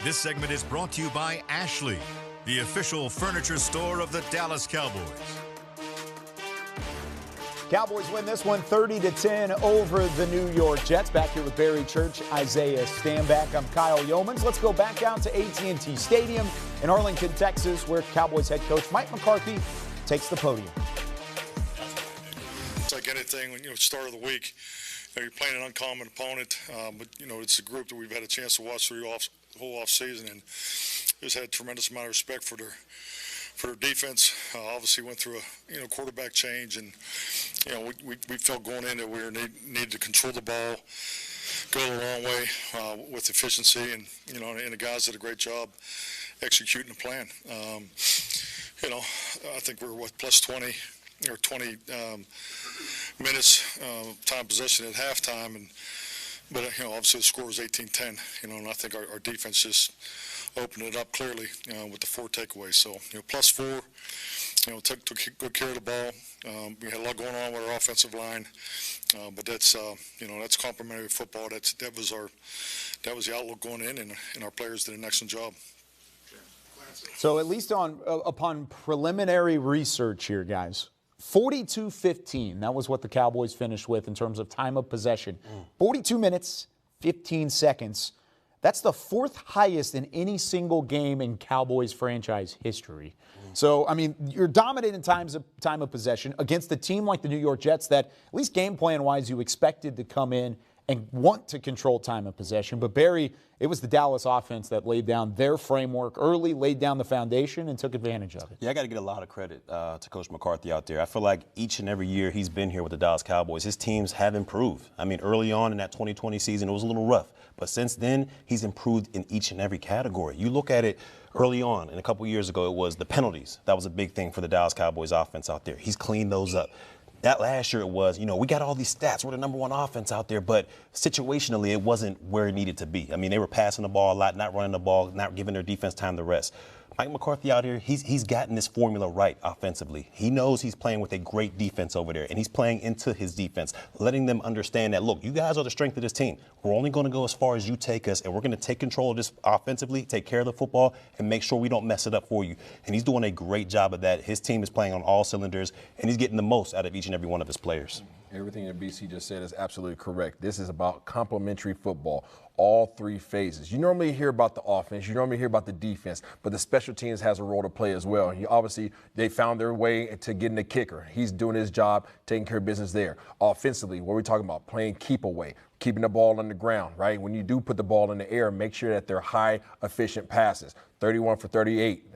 This segment is brought to you by Ashley, the official furniture store of the Dallas Cowboys. Cowboys win this one 30-10 over the New York Jets. Back here with Barry Church, Isaiah Stanback. I'm Kyle Yeomans. Let's go back out to AT&T Stadium in Arlington, Texas, where Cowboys head coach Mike McCarthy takes the podium. It's like anything when start of the week, you're playing an uncommon opponent, but it's a group that we've had a chance to watch through the whole off season, and just had a tremendous amount of respect for their defense. Obviously went through a quarterback change, and we felt going in that we needed to control the ball, go a long way with efficiency, and the guys did a great job executing the plan. I think we were plus 20 or 20 minutes time possession at halftime, but obviously the score was 18-10. And I think our defense just opened it up clearly with the 4 takeaways. So plus 4. Took good care of the ball. We had a lot going on with our offensive line, but that's complimentary football. That was the outlook going in, and our players did an excellent job. So at least upon preliminary research here, guys, 42-15. That was what the Cowboys finished with in terms of time of possession. 42 minutes, 15 seconds. That's the 4th highest in any single game in Cowboys franchise history. So, you're dominating time of possession against a team like the New York Jets that, at least game plan-wise, you expected to come in and want to control time of possession. But, Barry, it was the Dallas offense that laid down their framework early, laid down the foundation, and took advantage of it. Yeah, I got to get a lot of credit to Coach McCarthy out there. I feel like each and every year he's been here with the Dallas Cowboys, his teams have improved. Early on in that 2020 season, it was a little rough. But since then, he's improved in each and every category. You look at it early on, and a couple years ago, it was the penalties. That was a big thing for the Dallas Cowboys offense out there. He's cleaned those up. That last year it was, we got all these stats. We're the number 1 offense out there, but situationally it wasn't where it needed to be. They were passing the ball a lot, not running the ball, not giving their defense time to rest. Mike McCarthy out here, he's gotten this formula right offensively. He knows he's playing with a great defense over there, and he's playing into his defense, letting them understand that, look, you guys are the strength of this team. We're only going to go as far as you take us, and we're going to take control of this offensively, take care of the football, and make sure we don't mess it up for you. And he's doing a great job of that. His team is playing on all cylinders, and he's getting the most out of each and every one of his players. Everything that BC just said is absolutely correct. This is about complementary football. All 3 phases. You normally hear about the offense, you normally hear about the defense, but the special teams has a role to play as well. And obviously, they found their way to getting the kicker. He's doing his job, taking care of business there. Offensively, what are we talking about? Playing keep away, keeping the ball on the ground, right? When you do put the ball in the air, make sure that they're high, efficient passes. 31 for 38.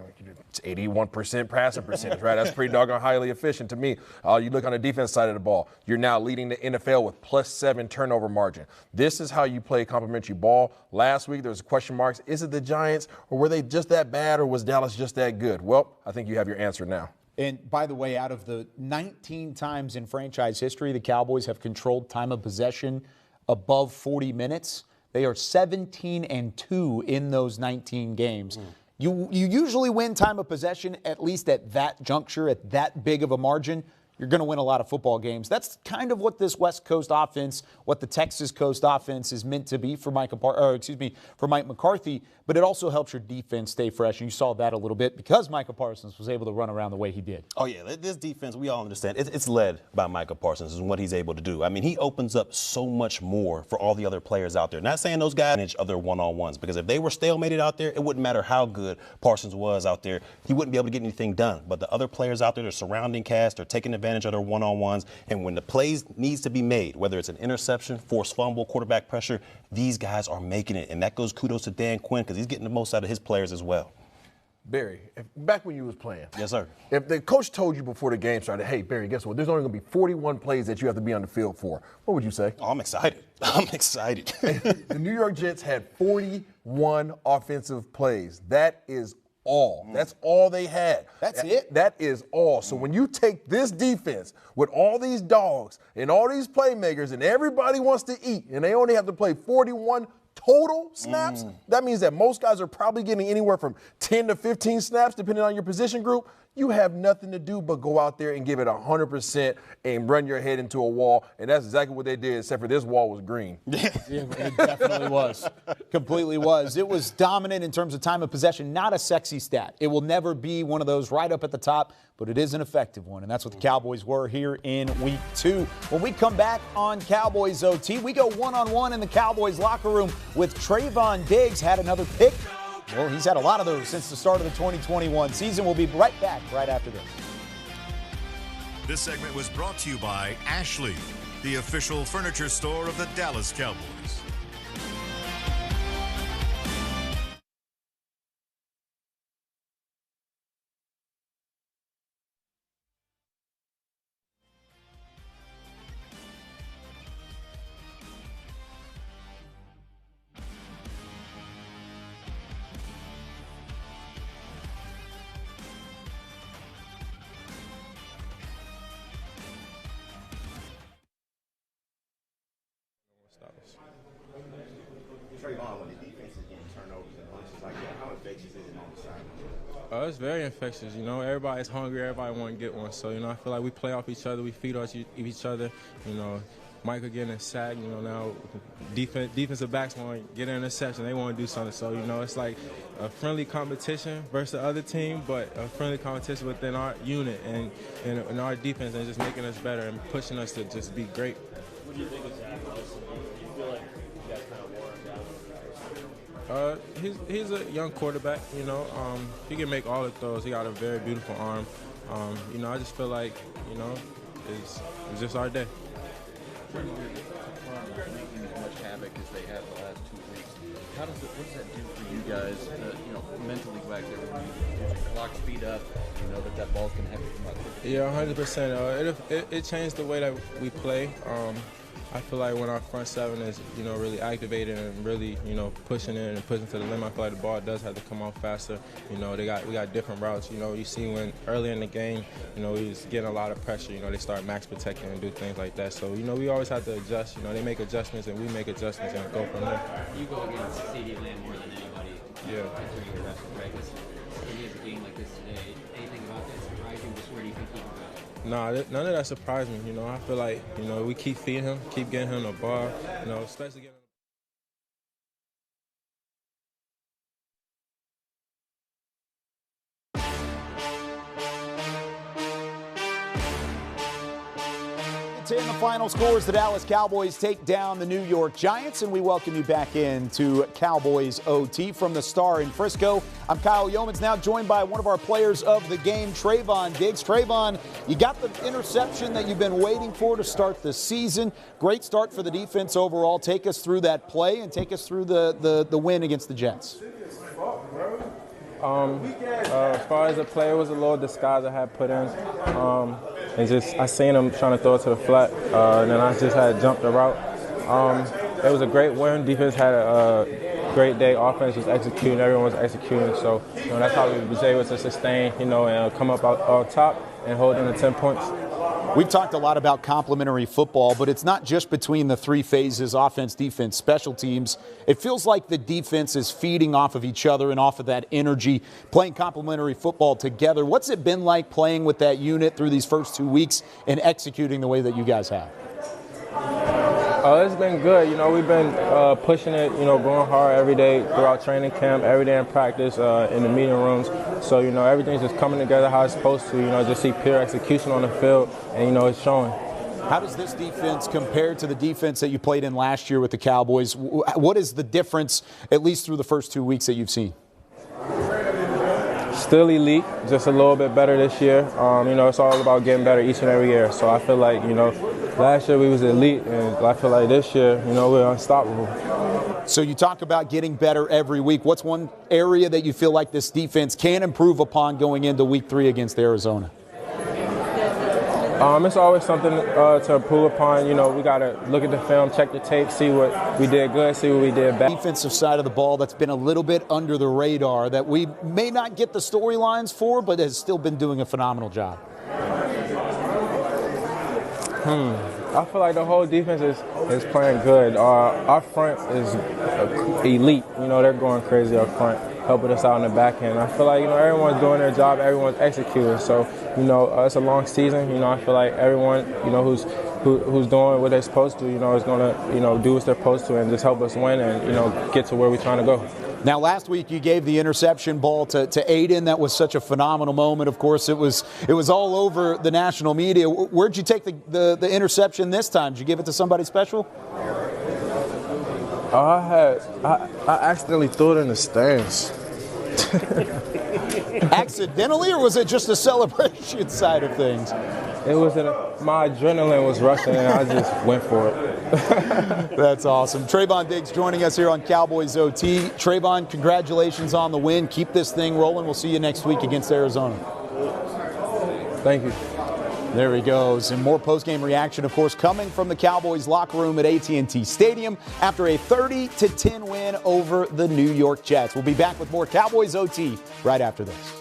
It's 81% passing percentage, right? That's pretty doggone highly efficient to me. You look on the defense side of the ball, you're now leading the NFL with plus 7 turnover margin. This is how you play complementary ball. Last week, there was question marks. Is it the Giants, or were they just that bad, or was Dallas just that good? Well, I think you have your answer now. And by the way, out of the 19 times in franchise history the Cowboys have controlled time of possession above 40 minutes, they are 17-2 in those 19 games. You usually win time of possession, at least at that juncture, at that big of a margin. You're going to win a lot of football games. That's kind of what this West Coast offense, what the Texas Coast offense is meant to be for Mike McCarthy. But it also helps your defense stay fresh, and you saw that a little bit because Micah Parsons was able to run around the way he did. Oh yeah, this defense, we all understand, it's led by Micah Parsons and what he's able to do. He opens up so much more for all the other players out there. Not saying those guys other one-on-ones, because if they were stalemated out there, it wouldn't matter how good Parsons was out there. He wouldn't be able to get anything done. But the other players out there, the surrounding cast, are taking advantage of their one-on-ones, and when the plays needs to be made, whether it's an interception, forced fumble, quarterback pressure, these guys are making it, and that goes kudos to Dan Quinn because he's getting the most out of his players as well. Barry, back when you was playing. Yes, sir. If the coach told you before the game started, hey, Barry, guess what? There's only going to be 41 plays that you have to be on the field for. What would you say? Oh, I'm excited. I'm excited. The New York Jets had 41 offensive plays. That is all. That's all they had. That's it? That is all. So when you take this defense with all these dogs and all these playmakers and everybody wants to eat and they only have to play 41 total snaps, that means that most guys are probably getting anywhere from 10 to 15 snaps depending on your position group. you have nothing to do but go out there and give it 100% and run your head into a wall. And that's exactly what they did, except for this wall was green. Yeah, it definitely was. Completely was. It was dominant in terms of time of possession, not a sexy stat. It will never be one of those right up at the top, but it is an effective one, and that's what the Cowboys were here in Week 2. When we come back on Cowboys OT, we go one-on-one in the Cowboys locker room with Trayvon Diggs. Had another pick. Well, he's had a lot of those since the start of the 2021 season. We'll be right back right after this. This segment was brought to you by Ashley, the official furniture store of the Dallas Cowboys. Trayvon, when the defense is getting turnovers and bunches like that, how infectious is it on the sideline? It's very infectious, you know. Everybody's hungry, everybody want to get one. So, you know, I feel like we play off each other, we feed off each other. You know, Micah getting a sack, you know, now defensive backs want to get an interception, they want to do something. So, you know, it's like a friendly competition versus the other team, but a friendly competition within our unit and our defense, and just making us better and pushing us to just be great. What do you think of Zach Wilson? Do you feel like you guys kind of wore him down? He's a young quarterback, you know. He can make all the throws. He got a very beautiful arm. You know, I just feel like, you know, it's just our day. Making as much havoc as they have the last 2 weeks. What does that do for you guys, you know, mentally back there when your clock speed up, you know that ball's going to have to come out quickly? Yeah, 100%. It changed the way that we play. I feel like when our front seven is, you know, really activated and really, you know, pushing in and pushing to the limit, I feel like the ball does have to come off faster. You know, we got different routes. You know, you see when early in the game, you know, we was getting a lot of pressure. You know, they start max protecting and do things like that. So, you know, we always have to adjust. You know, they make adjustments and we make adjustments and go from there. You go against CeeDee Lamb more than anybody. Yeah. Entering your rest of practice. When he has a game like this today, anything about that surprise you? Just where do you think he can go? Nah, none of that surprised me. You know, I feel like, you know, we keep feeding him, keep getting him the ball, you know, especially getting. In the final scores, the Dallas Cowboys take down the New York Giants, and we welcome you back into Cowboys OT from the Star in Frisco. I'm Kyle Yeomans, now joined by one of our players of the game, Trayvon Diggs. Trayvon, you got the interception that you've been waiting for to start the season. Great start for the defense overall. Take us through that play and take us through the win against the Jets. As far as the play, it was a little disguise I had put in. And just I seen him trying to throw it to the flat, and then I just had jumped the route. It was a great win. Defense had a great day. Offense was executing. Everyone was executing. So, you know, that's how we was able to sustain, you know, and come up on top and hold in the 10 points. We've talked a lot about complementary football, but it's not just between the three phases, offense, defense, special teams. It feels like the defense is feeding off of each other and off of that energy, playing complementary football together. What's it been like playing with that unit through these first 2 weeks and executing the way that you guys have? It's been good. You know, we've been pushing it, you know, going hard every day throughout training camp, every day in practice, in the meeting rooms. So, you know, everything's just coming together how it's supposed to. You know, just see pure execution on the field, and, you know, it's showing. How does this defense compare to the defense that you played in last year with the Cowboys? What is the difference, at least through the first 2 weeks, that you've seen? Still elite, just a little bit better this year. You know, it's all about getting better each and every year. So I feel like, you know, last year we was elite, and I feel like this year, you know, we're unstoppable. So you talk about getting better every week. What's one area that you feel like this defense can improve upon going into Week 3 against Arizona? It's always something to improve upon. You know, we got to look at the film, check the tape, see what we did good, see what we did bad. Defensive side of the ball that's been a little bit under the radar that we may not get the storylines for, but has still been doing a phenomenal job. I feel like the whole defense is playing good. Our front is elite. You know, they're going crazy up front, helping us out in the back end. I feel like, you know, everyone's doing their job, everyone's executing. So, you know, it's a long season. You know, I feel like everyone, you know, who's doing what they're supposed to, you know, is going to, you know, do what they're supposed to and just help us win and, you know, get to where we're trying to go. Now, last week you gave the interception ball to Aiden. That was such a phenomenal moment. Of course, it was all over the national media. Where'd you take the interception this time? Did you give it to somebody special? I accidentally threw it in the stands. Accidentally, or was it just a celebration side of things? It was my adrenaline was rushing and I just went for it. That's awesome. Trayvon Diggs joining us here on Cowboys OT. Trayvon, congratulations on the win. Keep this thing rolling. We'll see you next week against Arizona. Thank you. There he goes. And more postgame reaction, of course, coming from the Cowboys locker room at AT&T Stadium after a 30-10 win over the New York Jets. We'll be back with more Cowboys OT right after this.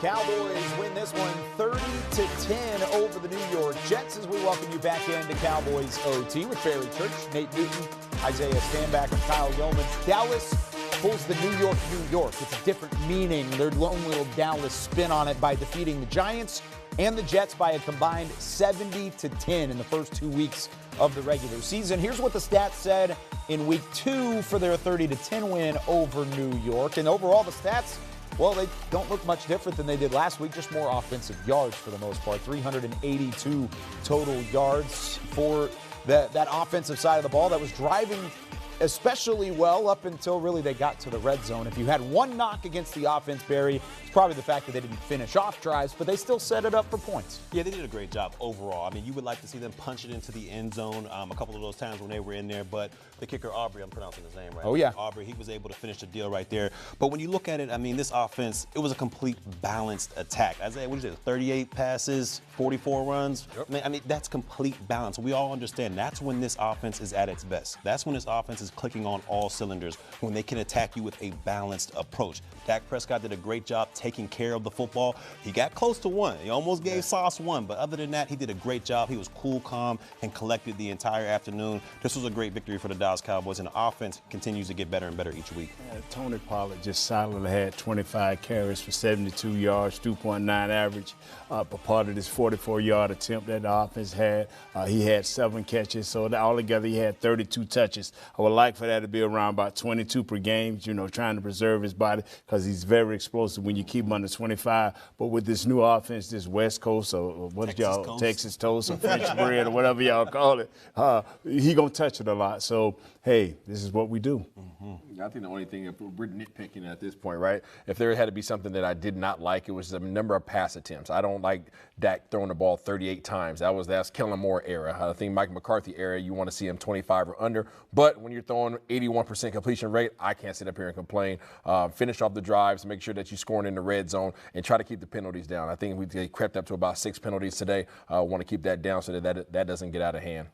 Cowboys win this one 30-10 over the New York Jets as we welcome you back into Cowboys OT with Barry Church, Nate Newton, Isaiah Stanback, and Kyle Yeoman. Dallas pulls the New York. It's a different meaning. Their lone little Dallas spin on it by defeating the Giants and the Jets by a combined 70-10 in the first 2 weeks of the regular season. Here's what the stats said in week 2 for their 30-10 win over New York. And overall, the stats, well, they don't look much different than they did last week, just more offensive yards for the most part. 382 total yards for that offensive side of the ball that was driving especially well up until really they got to the red zone. If you had one knock against the offense, Barry, it's probably the fact that they didn't finish off drives, but they still set it up for points. Yeah, they did a great job overall. I mean, you would like to see them punch it into the end zone a couple of those times when they were in there, but the kicker, Aubrey, I'm pronouncing his name right. Oh, yeah. Aubrey, he was able to finish the deal right there. But when you look at it, I mean, this offense, it was a complete balanced attack. Isaiah, what did you say, 38 passes, 44 runs? Yep. I mean, that's complete balance. We all understand that's when this offense is at its best. That's when this offense is clicking on all cylinders, when they can attack you with a balanced approach. Dak Prescott did a great job taking care of the football. He got close to one. He almost gave Sauce one, but other than that, he did a great job. He was cool, calm, and collected the entire afternoon. This was a great victory for the Dallas Cowboys, and the offense continues to get better and better each week. Tony Pollard just solidly had 25 carries for 72 yards, 2.9 average. But part of this 44-yard attempt that the offense had, he had 7 catches, so altogether he had 32 touches. I would like for that to be around about 22 per game, trying to preserve his body because he's very explosive when you keep him under 25. But with this new offense, this West Coast or what Texas toast or French bread or whatever y'all call it, he going to touch it a lot. So, hey, this is what we do. Mm-hmm. I think the only thing, if we're nitpicking at this point, right, if there had to be something that I did not like, it was the number of pass attempts. I don't like Dak throwing the ball 38 times. That's Kellen Moore era. I think Mike McCarthy era, you want to see him 25 or under. But when you're throwing 81% completion rate, I can't sit up here and complain. Finish off the drives, make sure that you're scoring in the red zone, and try to keep the penalties down. I think they crept up to about 6 penalties today. Want to keep that down so that doesn't get out of hand.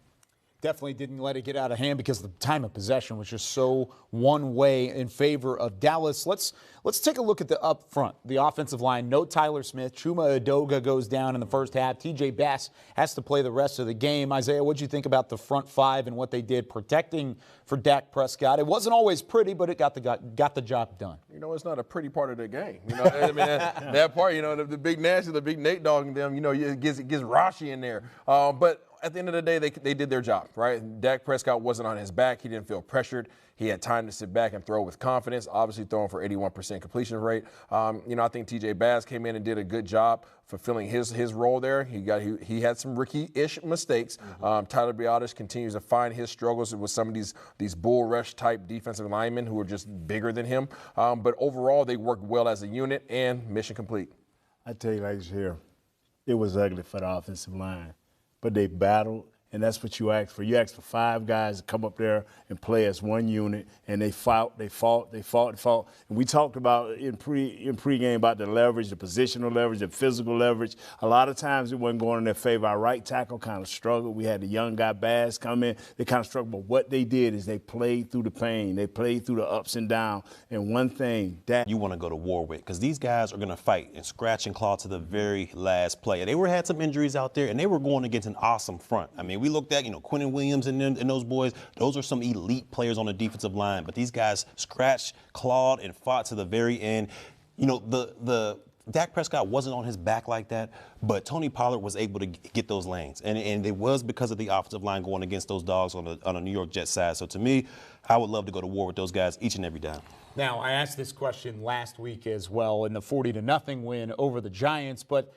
Definitely didn't let it get out of hand because the time of possession was just so one way in favor of Dallas. Let's take a look at the up front, the offensive line. No Tyler Smith. Chuma Edoga goes down in the first half. TJ Bass has to play the rest of the game. Isaiah, what did you think about the front five and what they did protecting for Dak Prescott? It wasn't always pretty, but it got the job done. It's not a pretty part of the game. I mean, that part, the big nasty, the big Nate Dogg and them, it gets Rashi in there. But at the end of the day, they did their job, right? Dak Prescott wasn't on his back. He didn't feel pressured. He had time to sit back and throw with confidence, obviously throwing for 81% completion rate. I think TJ Bass came in and did a good job fulfilling his role there. He had some rookie-ish mistakes. Tyler Biadasz continues to find his struggles with some of these bull rush type defensive linemen who are just bigger than him. But overall, they worked well as a unit and mission complete. I tell you like this here, it was ugly for the offensive line, but they battled. And that's what you asked for. You asked for 5 guys to come up there and play as one unit, and they fought. And we talked about in pregame about the leverage, the positional leverage, the physical leverage. A lot of times it wasn't going in their favor. Our right tackle kind of struggled. We had the young guy Bass come in. They kind of struggled. But what they did is they played through the pain. They played through the ups and downs. And one thing that you want to go to war with, because these guys are going to fight and scratch and claw to the very last play. They had some injuries out there, and they were going against an awesome front. I mean, we looked at, Quinnen Williams and those boys. Those are some elite players on the defensive line. But these guys scratched, clawed, and fought to the very end. The Dak Prescott wasn't on his back like that, but Tony Pollard was able to get those lanes. And it was because of the offensive line going against those dogs on the New York Jets side. So to me, I would love to go to war with those guys each and every time. Now, I asked this question last week as well in the 40-0 win over the Giants, but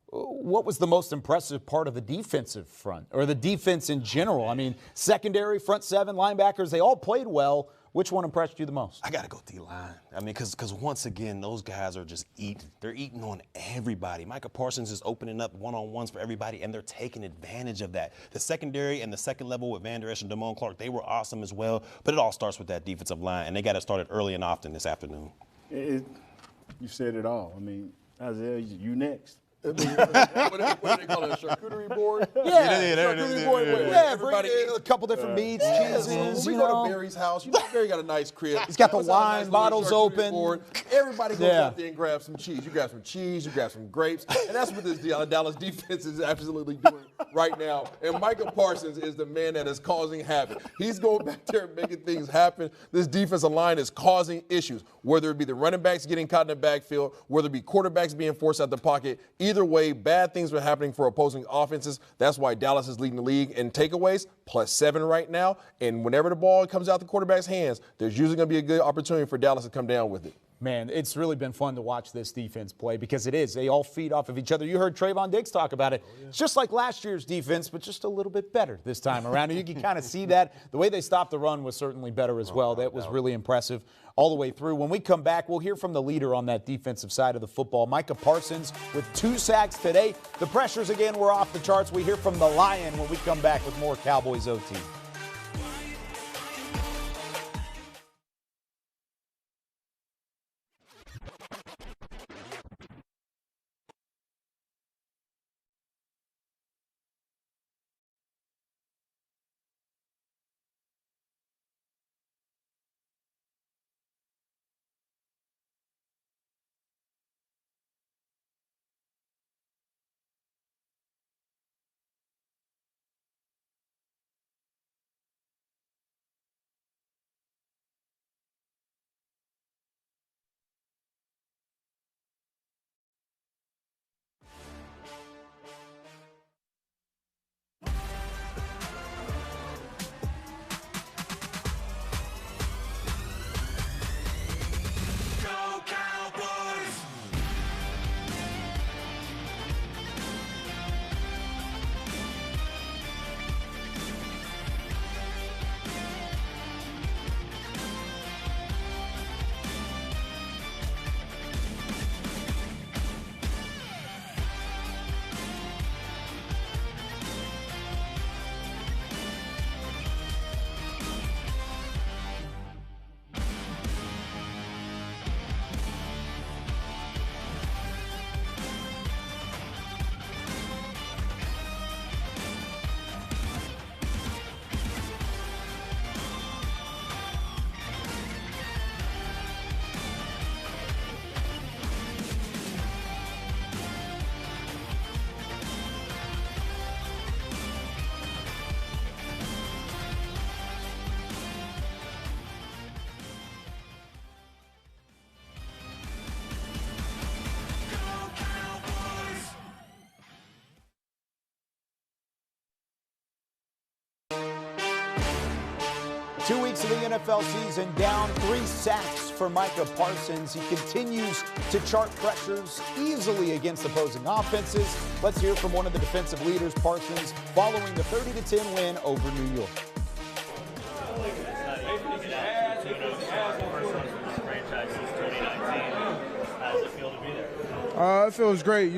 what was the most impressive part of the defensive front or the defense in general? I mean, secondary, front seven, linebackers, they all played well. Which one impressed you the most? I got to go D-line. I mean, because once again, those guys are just eating. They're eating on everybody. Micah Parsons is opening up one-on-ones for everybody, and they're taking advantage of that. The secondary and the second level with Van Der Esch and Damone Clark, they were awesome as well. But it all starts with that defensive line, and they got it started early and often this afternoon. You said it all. I mean, Isaiah, you next. What do they call it? A charcuterie board? Charcuterie board. Everybody a couple different meats, cheeses. We go to Barry's house. Barry got a nice crib. He's got the wine bottles open. Board. Everybody goes out there and grabs some cheese. You grab some cheese, you grab some grapes, and that's what this Dallas defense is absolutely doing right now. And Micah Parsons is the man that is causing havoc. He's going back there and making things happen. This defensive line is causing issues, whether it be the running backs getting caught in the backfield, whether it be quarterbacks being forced out the pocket. Either way, bad things are happening for opposing offenses. That's why Dallas is leading the league in takeaways, +7 right now. And whenever the ball comes out the quarterback's hands, there's usually going to be a good opportunity for Dallas to come down with it. Man, it's really been fun to watch this defense play because it is. They all feed off of each other. You heard Trayvon Diggs talk about it. It's just like last year's defense, but just a little bit better this time around. And you can kind of see that. The way they stopped the run was certainly better as well. That was really impressive all the way through. When we come back, we'll hear from the leader on that defensive side of the football, Micah Parsons, with 2 sacks today. The pressures, again, were off the charts. We hear from the Lion when we come back with more Cowboys OT. 2 weeks of the NFL season down, 3 sacks for Micah Parsons. He continues to chart pressures easily against opposing offenses. Let's hear from one of the defensive leaders, Parsons, following the 30-10 win over New York. It feels great.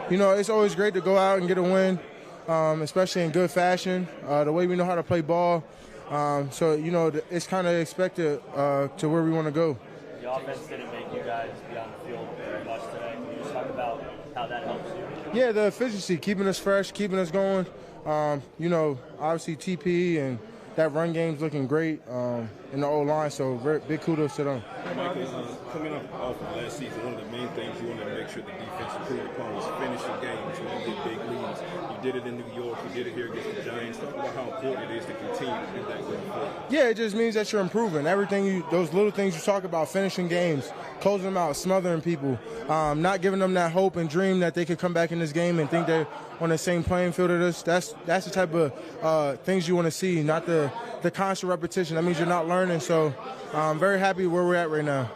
It's always great to go out and get a win, especially in good fashion. The way we know how to play ball. It's kind of expected to where we want to go. The offense didn't make you guys be on the field very much today. Can you just talk about how that helps you? Yeah, the efficiency, keeping us fresh, keeping us going. Obviously TP and that run game's looking great in the O-line, so very big kudos to them. Michael, coming off of last season, one of the main things you wanted to make sure the defense improved upon was finishing games when you get big leads. You did it in New York, you did it here against the Giants. Talk about how important it is to continue to do that going forward. Yeah, it just means that you're improving. Those little things you talk about, finishing games, closing them out, smothering people, not giving them that hope and dream that they could come back in this game and think they're on the same playing field as us. That's the type of things you want to see, not the constant repetition. That means you're not learning. So I'm very happy where we're at right now.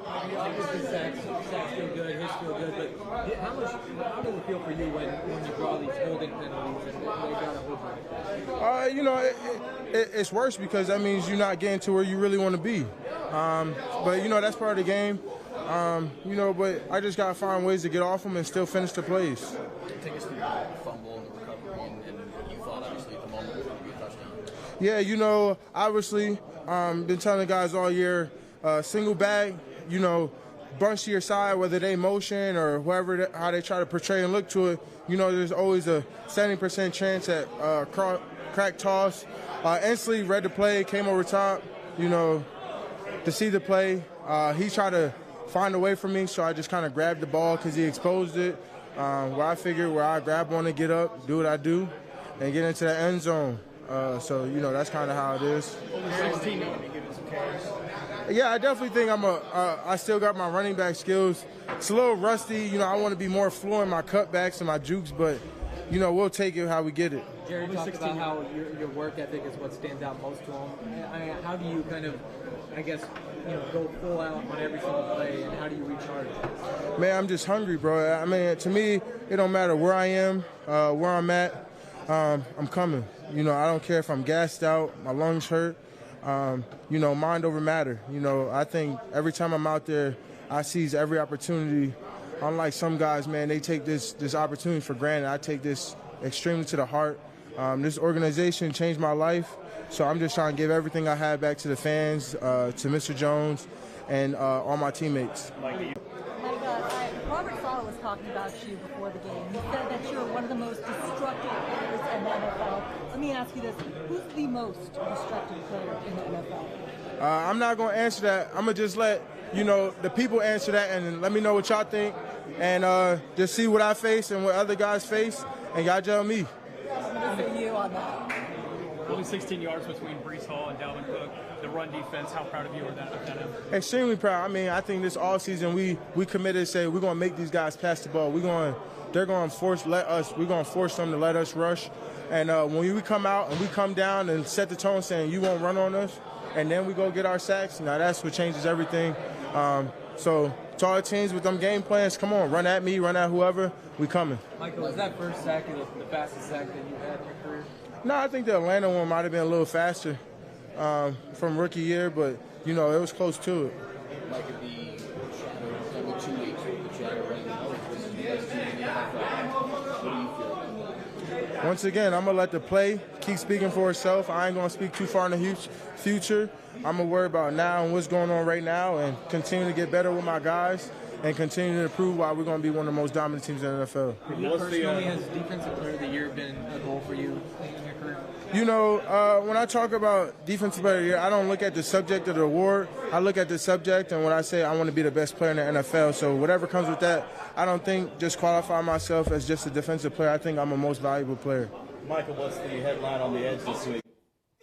Sacks feel good, hits feel good, but how does it feel for you when you draw these holding penalties and they got a hold back? It's worse because that means you're not getting to where you really want to be. But that's part of the game. But I just got to find ways to get off them and still finish the plays. Take us through your fumble and the recovery and what you thought, obviously, at the moment was going to be a touchdown. Yeah, obviously, been telling the guys all year, single bag, bunch to your side, whether they motion or how they try to portray and look to it, there's always a 70% chance at crack toss. Instantly read the play, came over top, to see the play. He tried to find a way for me, so I just kind of grabbed the ball because he exposed it. Where I grab one and get up, do what I do, and get into the end zone. That's kind of how it is. Yeah, I definitely think I still got my running back skills. It's a little rusty. I want to be more fluent in my cutbacks and my jukes, but, we'll take it how we get it. Jerry talked about how your work ethic is what stands out most to him. How do you kind of, go full out on every single play, and how do you recharge? Man, I'm just hungry, bro. To me, it don't matter where I am, where I'm at. I'm coming. I don't care if I'm gassed out, my lungs hurt. Mind over matter. I think every time I'm out there, I seize every opportunity. Unlike some guys, man, they take this opportunity for granted. I take this extremely to the heart. This organization changed my life, so I'm just trying to give everything I had back to the fans, to Mr. Jones, and all my teammates. Robert Saleh was talking about you before the game. He said that you're one of the most destructive players in the NFL. Let me ask you this. Who's the most destructive player in the NFL? I'm not going to answer that. I'm going to just let, the people answer that and let me know what y'all think and just see what I face and what other guys face, and y'all tell me. I'm going to say you on that. Only 16 yards between Breece Hall and Dalvin Cook. The run defense, how proud of you of that? Extremely proud. I think this offseason we committed to say we're going to make these guys pass the ball. We're going to force them to let us rush. And when we come out and we come down and set the tone saying you won't run on us, and then we go get our sacks, now that's what changes everything. So to all the teams with them game plans, come on, run at me, run at whoever, we coming. Michael, was that first sack the fastest sack that you had in your career? No, I think the Atlanta one might have been a little faster from rookie year, but, it was close to it. Like the shadow, every 2 weeks with the shadow right now, this is the best team in the NFL. What do you feel? Once again, I'm going to let the play keep speaking for itself. I ain't going to speak too far in the future. I'm going to worry about now and what's going on right now and continue to get better with my guys and continue to prove why we're going to be one of the most dominant teams in the NFL. Personally, has Defensive Player of the Year been a goal for you in your career? When I talk about Defensive Player of the Year, I don't look at the subject of the award. I look at the subject, and when I say I want to be the best player in the NFL, so whatever comes with that, I don't think just qualify myself as just a defensive player. I think I'm a most valuable player. Michael, what's the headline on the Edge this week?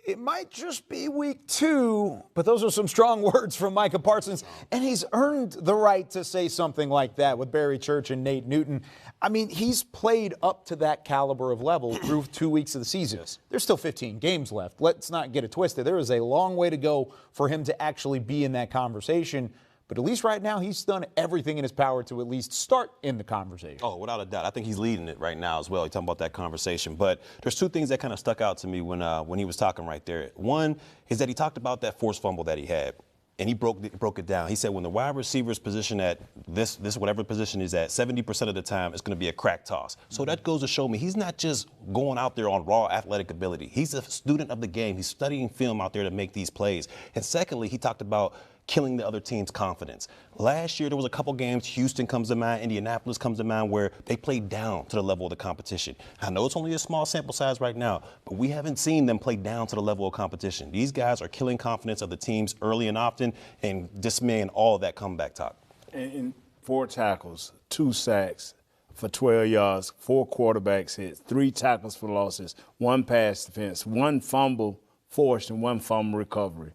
it might just be week 2, but those are some strong words from Micah Parsons, and he's earned the right to say something like that with Barry Church and Nate Newton. I mean, he's played up to that caliber of level through 2 weeks of the season. Yes. There's still 15 games left. Let's not get it twisted. There is a long way to go for him to actually be in that conversation. But at least right now, he's done everything in his power to at least start in the conversation. Oh, without a doubt. I think he's leading it right now as well. You're talking about that conversation. But there's 2 things that kind of stuck out to me when he was talking right there. One is that he talked about that forced fumble that he had. And he broke it down. He said when the wide receiver's position at this whatever position is at, 70% of the time it's going to be a crack toss. So that goes to show me he's not just going out there on raw athletic ability. He's a student of the game. He's studying film out there to make these plays. And secondly, he talked about killing the other team's confidence. Last year, there was a couple games, Houston comes to mind, Indianapolis comes to mind, where they played down to the level of the competition. I know it's only a small sample size right now, but we haven't seen them play down to the level of competition. These guys are killing confidence of the teams early and often and dismaying all of that comeback talk. And 4 tackles, 2 sacks for 12 yards, 4 quarterbacks hits, 3 tackles for losses, 1 pass defense, 1 fumble forced, and 1 fumble recovery.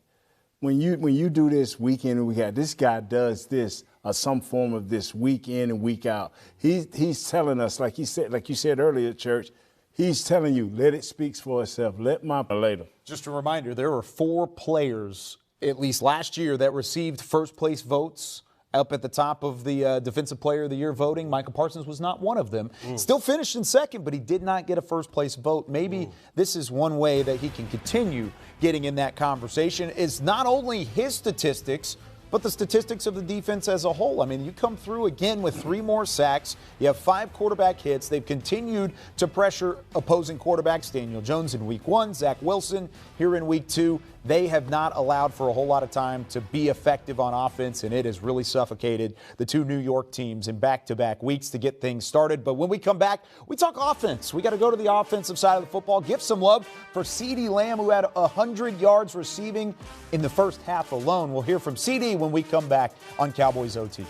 When you do this week in and week out, this guy does this some form of this week in and week out. He's telling us, like you said earlier, Church, he's telling you, let it speak for itself. Let my later. Just a reminder, there were 4 players, at least last year, that received first place votes up at the top of the Defensive Player of the Year voting. Micah Parsons was not one of them. Still finished in second, but he did not get a first place vote. Maybe this is one way that he can continue getting in that conversation, is not only his statistics, but the statistics of the defense as a whole. I mean, you come through again with 3 more sacks. You have 5 quarterback hits. They've continued to pressure opposing quarterbacks. Daniel Jones in week 1, Zach Wilson here in week 2. They have not allowed for a whole lot of time to be effective on offense, and it has really suffocated the 2 New York teams in back-to-back weeks to get things started. But when we come back, we talk offense. We got to go to the offensive side of the football. Give some love for CeeDee Lamb, who had 100 yards receiving in the first half alone. We'll hear from CeeDee when we come back on Cowboys OT.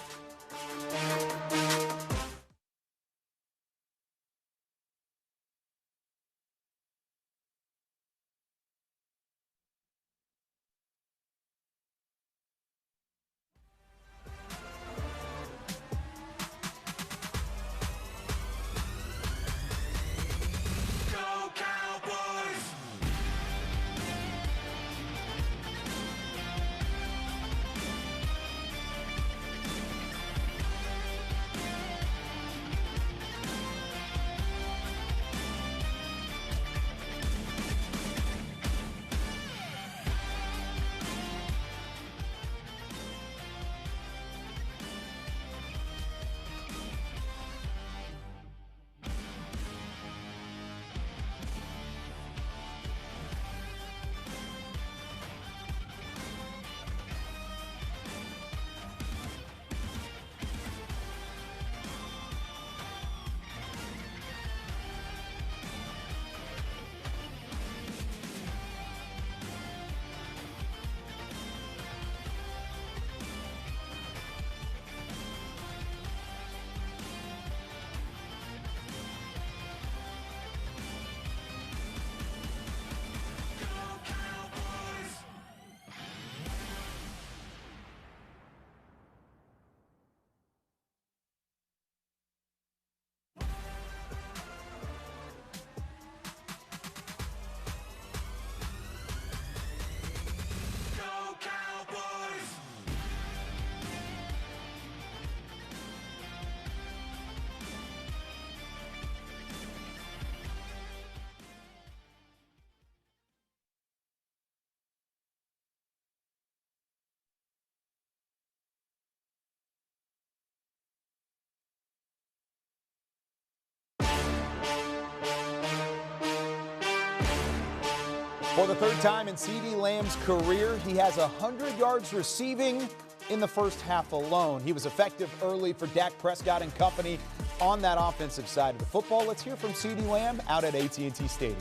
For the 3rd time in CeeDee Lamb's career, he has 100 yards receiving in the first half alone. He was effective early for Dak Prescott and company on that offensive side of the football. Let's hear from CeeDee Lamb out at AT&T Stadium.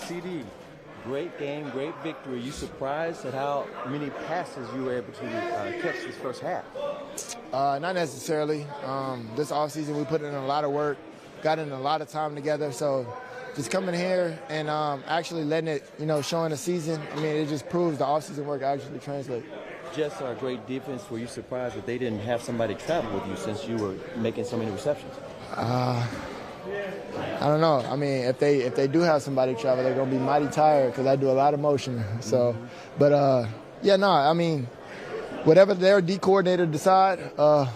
CeeDee, great game, great victory. You surprised at how many passes you were able to catch this first half? Not necessarily. This offseason we put in a lot of work, got in a lot of time together, so just coming here and actually letting it, showing the season, I mean, it just proves the offseason work actually translates. Just our great defense. Were you surprised that they didn't have somebody travel with you since you were making so many receptions? I don't know. I mean, if they do have somebody travel, they're gonna be mighty tired because I do a lot of motion. So, but I mean, whatever their D coordinator decide,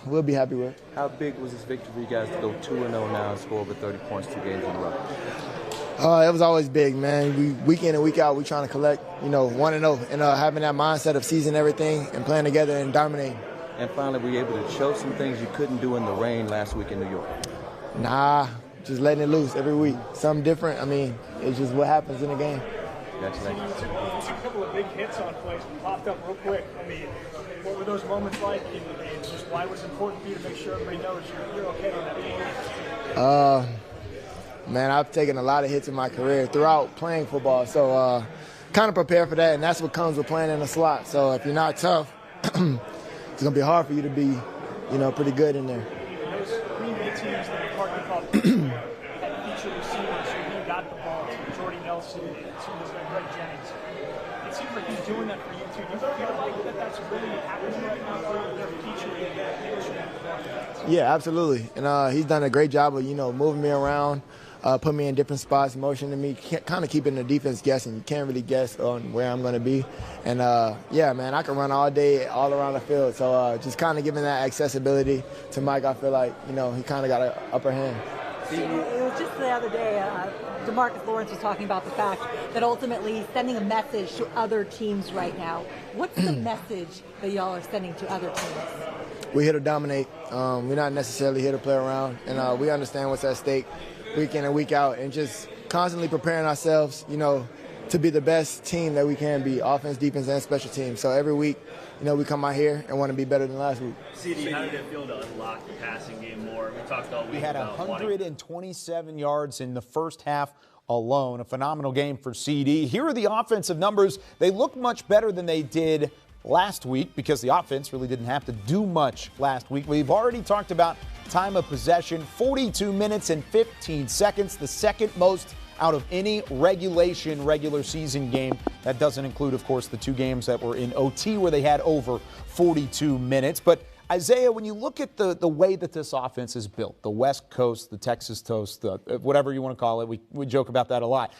we'll be happy with. How big was this victory for you guys to go 2-0 now and score over 30 points 2 games in a row? It was always big, man. We week in and week out, we trying to collect, 1-0, and having that mindset of seizing everything and playing together and dominating. And finally, were you able to show some things you couldn't do in the rain last week in New York? Nah, just letting it loose every week. Something different. I mean, it's just what happens in a game. Congratulations. A couple of big hits on plays popped up real quick. I mean, what were those moments like, and just why was it important for you to make sure everybody knows you're okay on that game? Man, I've taken a lot of hits in my career throughout playing football, so kind of prepare for that, and that's what comes with playing in the slot. So if you're not tough, it's going to be hard for you to be, pretty good in there. Those Green Bay teams that McCarthy called had feature receivers who got the ball to Jordy Nelson and to Greg Jennings. It seems like he's doing that for you too. Do you feel like that's really happening right now for their feature? Yeah, absolutely. And he's done a great job of, moving me around, put me in different spots, motioning me, kind of keeping the defense guessing. You can't really guess on where I'm going to be. And, man, I can run all day, all around the field. So just kind of giving that accessibility to Mike, I feel like, he kind of got an upper hand. It was just the other day, DeMarcus Lawrence was talking about the fact that ultimately he's sending a message to other teams right now. What's the message that y'all are sending to other teams? We're here to dominate. We're not necessarily here to play around. And we understand what's at stake week in and week out, and just constantly preparing ourselves, to be the best team that we can be, offense, defense, and special teams. So every week, we come out here and want to be better than last week. CeeDee, how did it feel to unlock the passing game more? We talked all week. We had 127 yards in the first half alone. A phenomenal game for CeeDee. Here are the offensive numbers. They look much better than they did last week because the offense really didn't have to do much last week. We've already talked about time of possession, 42 minutes and 15 seconds, the second most out of any regular season game. That doesn't include, of course, the 2 games that were in OT where they had over 42 minutes. But Isaiah, when you look at the way that this offense is built, the West Coast, the Texas toast, whatever you want to call it, we joke about that a lot.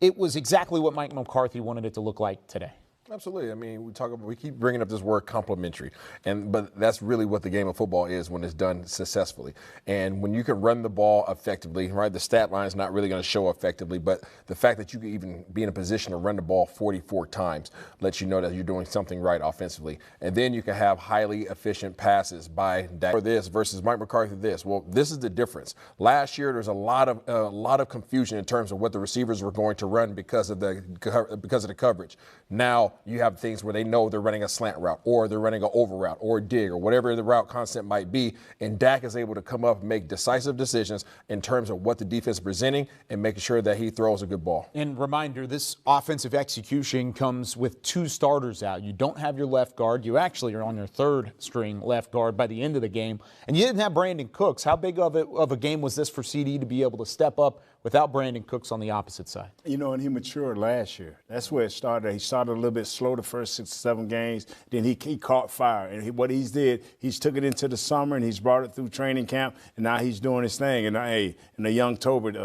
It was exactly what Mike McCarthy wanted it to look like today. Absolutely. I mean, we keep bringing up this word complementary, but that's really what the game of football is when it's done successfully. And when you can run the ball effectively, right? The stat line is not really going to show effectively, but the fact that you can even be in a position to run the ball 44 times lets you know that you're doing something right offensively. And then you can have highly efficient passes by Dak for this versus Mike McCarthy this. Well, this is the difference. Last year, there's a lot of confusion in terms of what the receivers were going to run because of the coverage. Now you have things where they know they're running a slant route or they're running an over route or a dig or whatever the route concept might be, and Dak is able to come up and make decisive decisions in terms of what the defense is presenting and making sure that he throws a good ball. And reminder, this offensive execution comes with 2 starters out. You don't have your left guard. You actually are on your 3rd string left guard by the end of the game. And you didn't have Brandon Cooks. How big of a game was this for CeeDee to be able to step up without Brandon Cooks on the opposite side? And he matured last year. That's where it started. He started a little bit slow the first 6 or 7 games. Then he caught fire. And what he's did, he's took it into the summer and he's brought it through training camp. And now he's doing his thing. And the young Tobert,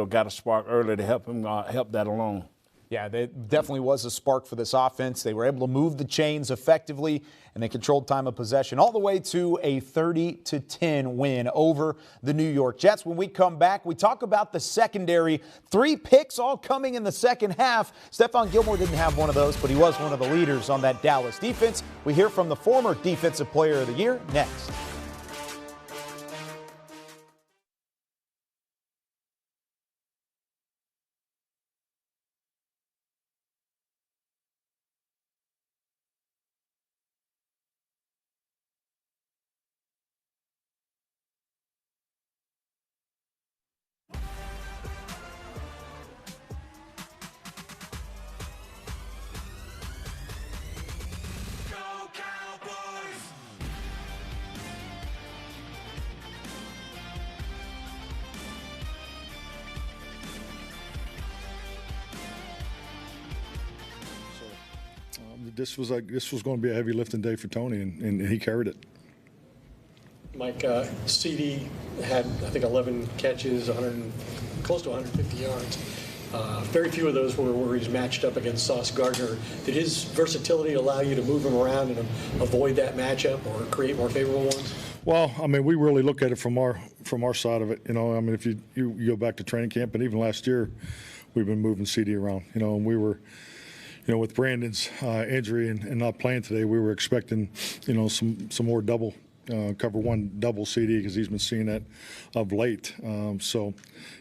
got a spark early to help him help that along. Yeah, there definitely was a spark for this offense. They were able to move the chains effectively, and they controlled time of possession all the way to a 30-10 win over the New York Jets. When we come back, we talk about the secondary. 3 picks all coming in the second half. Stephon Gilmore didn't have one of those, but he was one of the leaders on that Dallas defense. We hear from the former Defensive Player of the Year next. this was going to be a heavy lifting day for Tony, and he carried it. Mike, CeeDee had, I think, 11 catches, close to 150 yards. Very few of those were where he's matched up against Sauce Gardner. Did his versatility allow you to move him around and avoid that matchup or create more favorable ones? Well, I mean, we really look at it from our side of it. You know, I mean, if you go back to training camp, and even last year, we've been moving CeeDee around. You know, and we were, you know, with Brandon's injury and not playing today, we were expecting, you know, some more double. Cover one double CeeDee because he's been seeing that of late. So,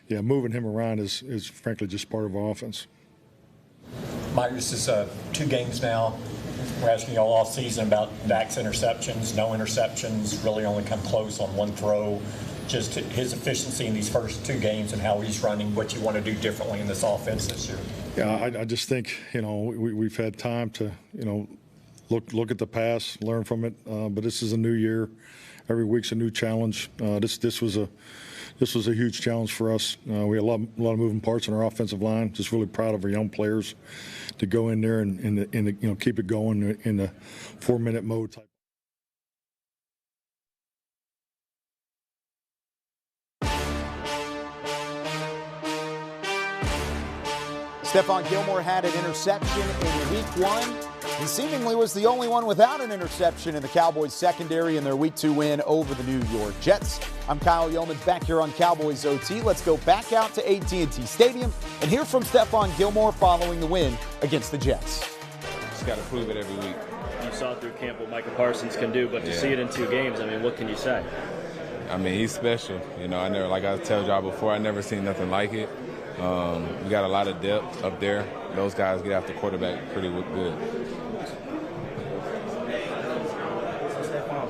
yeah, moving him around is frankly just part of our offense. Mike, this is 2 games now. We're asking you all off season about Dak's interceptions. No interceptions, really only come close on one throw. Just his efficiency in these first 2 games and how he's running, what you want to do differently in this offense this year. Yeah, I just think, you know, we've had time to, you know, look at the past, learn from it. But this is a new year. Every week's a new challenge. This was a huge challenge for us. We had a lot of moving parts in our offensive line. Just really proud of our young players to go in there and you know, keep it going in the 4-minute mode type. Stephon Gilmore had an interception in week 1. He seemingly was the only one without an interception in the Cowboys secondary in their Week 2 win over the New York Jets. I'm Kyle Yeomans back here on Cowboys OT. Let's go back out to AT&T Stadium and hear from Stephon Gilmore following the win against the Jets. Just got to prove it every week. You saw through camp what Micah Parsons can do, but to see it in 2 games, I mean, what can you say? I mean, he's special. You know, like I told y'all before, I never seen nothing like it. We got a lot of depth up there. Those guys get after quarterback pretty good.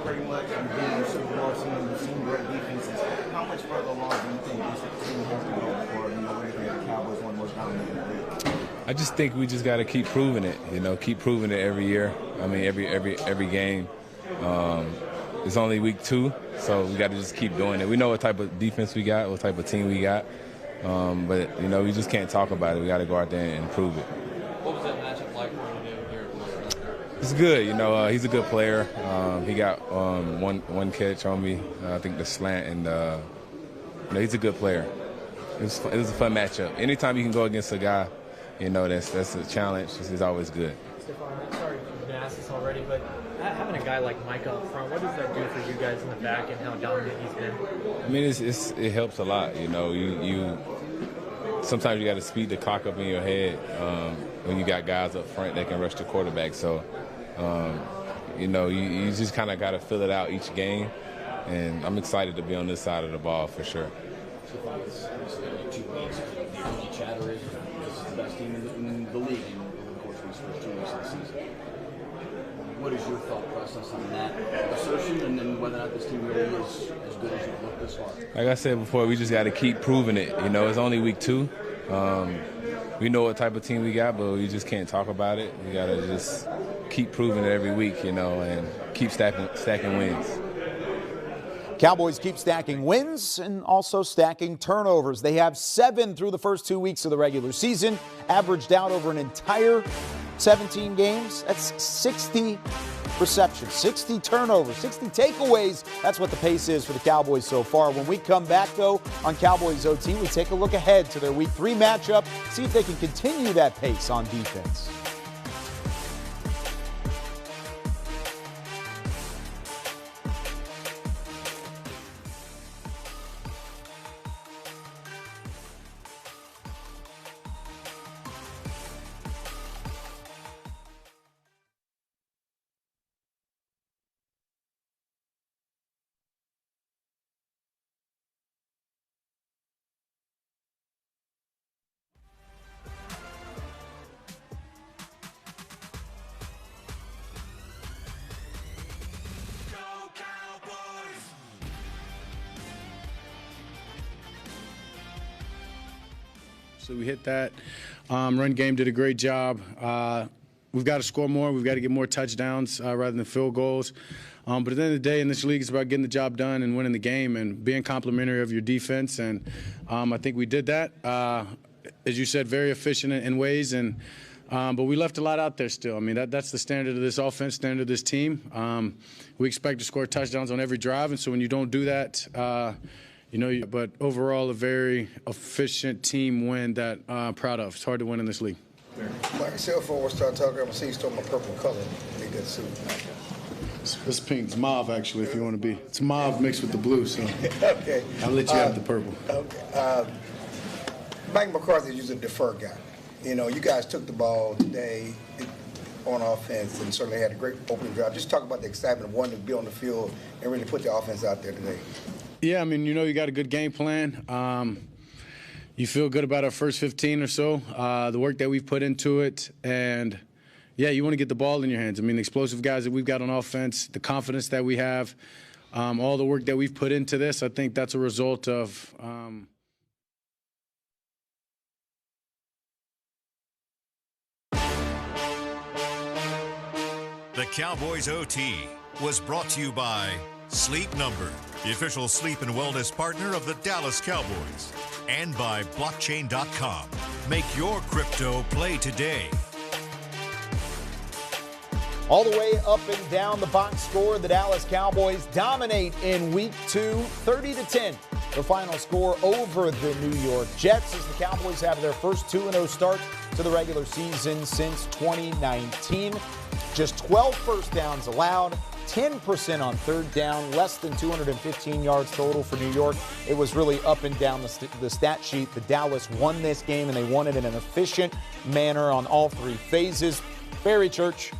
Pretty much being a Super Bowl team, you've seen great defenses. How much further along do you think this team has to go before, you know, we're the Cowboys one more dominant? I just think we just got to keep proving it. You know, keep proving it every year. I mean, every game. It's only week 2, so we got to just keep doing it. We know what type of defense we got, what type of team we got, but you know, we just can't talk about it. We got to go out there and prove it. What was that matchup like for you here? It's good. You know, he's a good player. He got one catch on me. I think the slant, and you know, he's a good player. It was a fun matchup. Anytime you can go against a guy, you know, that's a challenge. It's always good. Stephon, sorry if you've asked this already, but having a guy like Micah up front, what does that do for you guys in the back and how dominant he's been? I mean, it helps a lot. You know, you sometimes you got to speed the clock up in your head when you got guys up front that can rush the quarterback. So, you know, you just kind of got to fill it out each game, and I'm excited to be on this side of the ball for sure. Stephon, it's 2 weeks. The chatter is this is the best team in the league over the course of these first 2 weeks of the season. What is your thought process on that assertion, and then whether or not this team really is as good as you've looked this far? Like I said before, we just got to keep proving it. You know, it's only week 2. We know what type of team we got, but we just can't talk about it. We got to just keep proving it every week, you know, and keep stacking wins. Cowboys keep stacking wins and also stacking turnovers. They have 7 through the first 2 weeks of the regular season, averaged out over an entire 17 games. That's 60 receptions, 60 turnovers, 60 takeaways. That's what the pace is for the Cowboys so far. When we come back, though, on Cowboys OT, we take a look ahead to their Week 3 matchup, see if they can continue that pace on defense. So we hit that. Run game did a great job. We've got to score more. We've got to get more touchdowns rather than field goals. But at the end of the day, in this league, it's about getting the job done and winning the game and being complimentary of your defense. And I think we did that. As you said, very efficient in ways. And But we left a lot out there still. I mean, that's the standard of this offense, standard of this team. We expect to score touchdowns on every drive, and so when you don't do that, but overall a very efficient team win that I'm proud of. It's hard to win in this league. My cell phone was start talking. I'm gonna see you stole my purple color. Make that suit. It's pink. It's mauve, actually, if you want to be. It's mauve mixed with the blue, so Okay. I'll let you have the purple. Okay. Mike McCarthy is usually a defer guy. You know, you guys took the ball today on offense and certainly had a great opening drive. Just talk about the excitement of wanting to be on the field and really put the offense out there today. Yeah, I mean, you got a good game plan. You feel good about our first 15 or so, the work that we've put into it. And, yeah, you want to get the ball in your hands. I mean, the explosive guys that we've got on offense, the confidence that we have, all the work that we've put into this, I think that's a result of The Cowboys OT was brought to you by Sleep Number, the official sleep and wellness partner of the Dallas Cowboys, and by Blockchain.com. Make your crypto play today. All the way up and down the box score, the Dallas Cowboys dominate in Week 2, 30-10. The final score over the New York Jets as the Cowboys have their first 2-0 start to the regular season since 2019. Just 12 first downs allowed, 10% on third down, less than 215 yards total for New York. It was really up and down the stat sheet. The Dallas won this game, and they won it in an efficient manner on all three phases. Barry Church,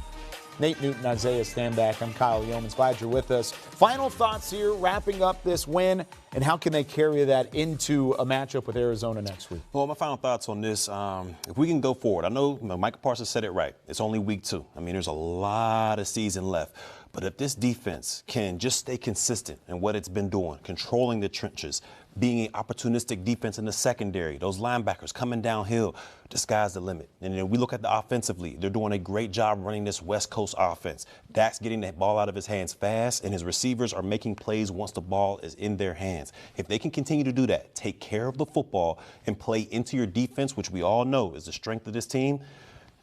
Nate Newton, Isaiah Stanback. I'm Kyle Yeomans. Glad you're with us. Final thoughts here, wrapping up this win, and how can they carry that into a matchup with Arizona next week? Well, my final thoughts on this, if we can go forward, I know Micah Parsons said it right. It's only week 2. I mean, there's a lot of season left. But if this defense can just stay consistent in what it's been doing, controlling the trenches, being an opportunistic defense in the secondary, those linebackers coming downhill, the sky's the limit. And then we look at the offensively. They're doing a great job running this West Coast offense. Dak's getting the ball out of his hands fast, and his receivers are making plays once the ball is in their hands. If they can continue to do that, take care of the football, and play into your defense, which we all know is the strength of this team,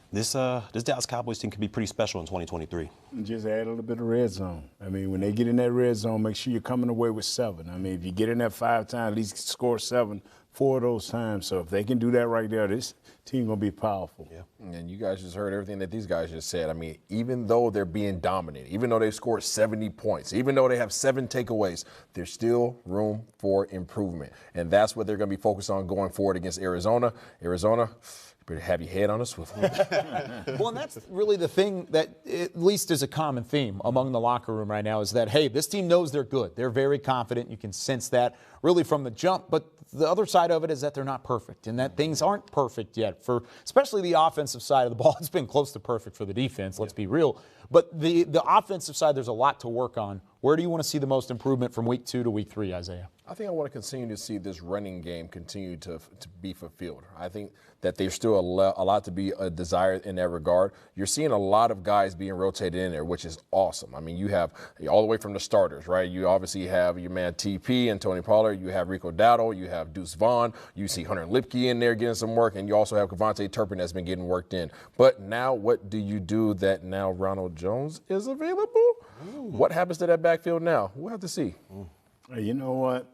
this Dallas Cowboys team can be pretty special in 2023. And just add a little bit of red zone. I mean, when they get in that red zone, make sure you're coming away with 7. I mean, if you get in that 5 times, at least score 7 4 of those times. So if they can do that right there, this team going to be powerful. Yeah. And you guys just heard everything that these guys just said. I mean, even though they're being dominated, even though they've scored 70 points, even though they have 7 takeaways, there's still room for improvement. And that's what they're going to be focused on going forward against Arizona. Arizona, better have your head on a swivel. Well, and that's really the thing that at least is a common theme among the locker room right now is that, hey, this team knows they're good. They're very confident. You can sense that really from the jump. But the other side of it is that they're not perfect and that things aren't perfect yet for especially the offensive side of the ball. It's been close to perfect for the defense, let's be real. But the offensive side, there's a lot to work on. Where do you want to see the most improvement from week 2 to week 3, Isaiah? I think I want to continue to see this running game continue to be fulfilled. I think that there's still a lot to be desired in that regard. You're seeing a lot of guys being rotated in there, which is awesome. I mean, you have all the way from the starters, right? You obviously have your man TP and Tony Pollard. You have Rico Dowdle. You have Deuce Vaughn. You see Hunter Lipke in there getting some work. And you also have Kevontae Turpin that's been getting worked in. But now what do you do that now Ronald Jones is available? Ooh. What happens to that backfield now? We'll have to see. You know what?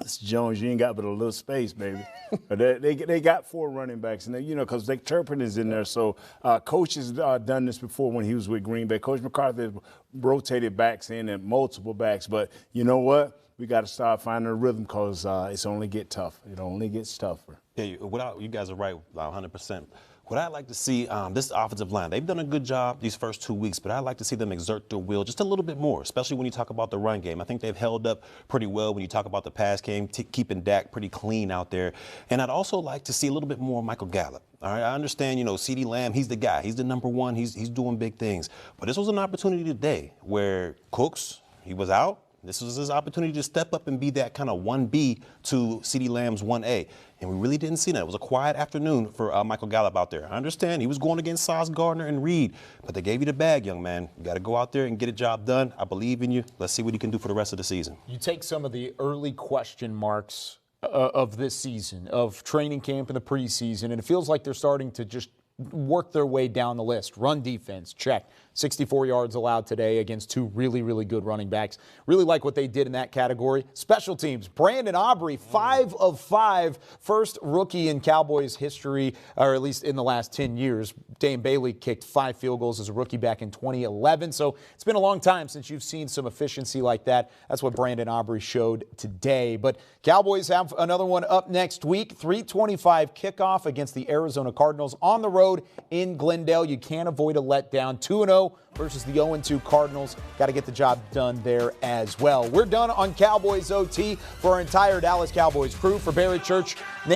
This Jones, you ain't got but a little space, baby. they got 4 running backs, and because Turpin is in there. So Coach has done this before when he was with Green Bay. Coach McCarthy rotated backs in and multiple backs. But you know what? We got to start finding a rhythm because it's only get tougher. It only gets tougher. Yeah, you guys are right, 100%. What I'd like to see, this offensive line, they've done a good job these first 2 weeks, but I'd like to see them exert their will just a little bit more, especially when you talk about the run game. I think they've held up pretty well when you talk about the pass game, keeping Dak pretty clean out there. And I'd also like to see a little bit more Michael Gallup. All right, I understand, CeeDee Lamb, he's the guy. He's the number one. He's doing big things. But this was an opportunity today where Cooks, he was out. This was his opportunity to step up and be that kind of 1B to CeeDee Lamb's 1A. And we really didn't see that. It was a quiet afternoon for Michael Gallup out there. I understand he was going against Sauce Gardner and Reed, but they gave you the bag, young man. You got to go out there and get a job done. I believe in you. Let's see what he can do for the rest of the season. You take some of the early question marks of this season, of training camp and the preseason, and it feels like they're starting to just work their way down the list. Run defense, check. 64 yards allowed today against two really, really good running backs. Really like what they did in that category. Special teams, Brandon Aubrey, 5 of 5. First rookie in Cowboys history, or at least in the last 10 years. Dane Bailey kicked 5 field goals as a rookie back in 2011. So it's been a long time since you've seen some efficiency like that. That's what Brandon Aubrey showed today. But Cowboys have another one up next week. 3:25 kickoff against the Arizona Cardinals on the road in Glendale. You can't avoid a letdown. 2-0 versus the 0-2 Cardinals. Got to get the job done there as well. We're done on Cowboys OT for our entire Dallas Cowboys crew. For Barry Church, Nate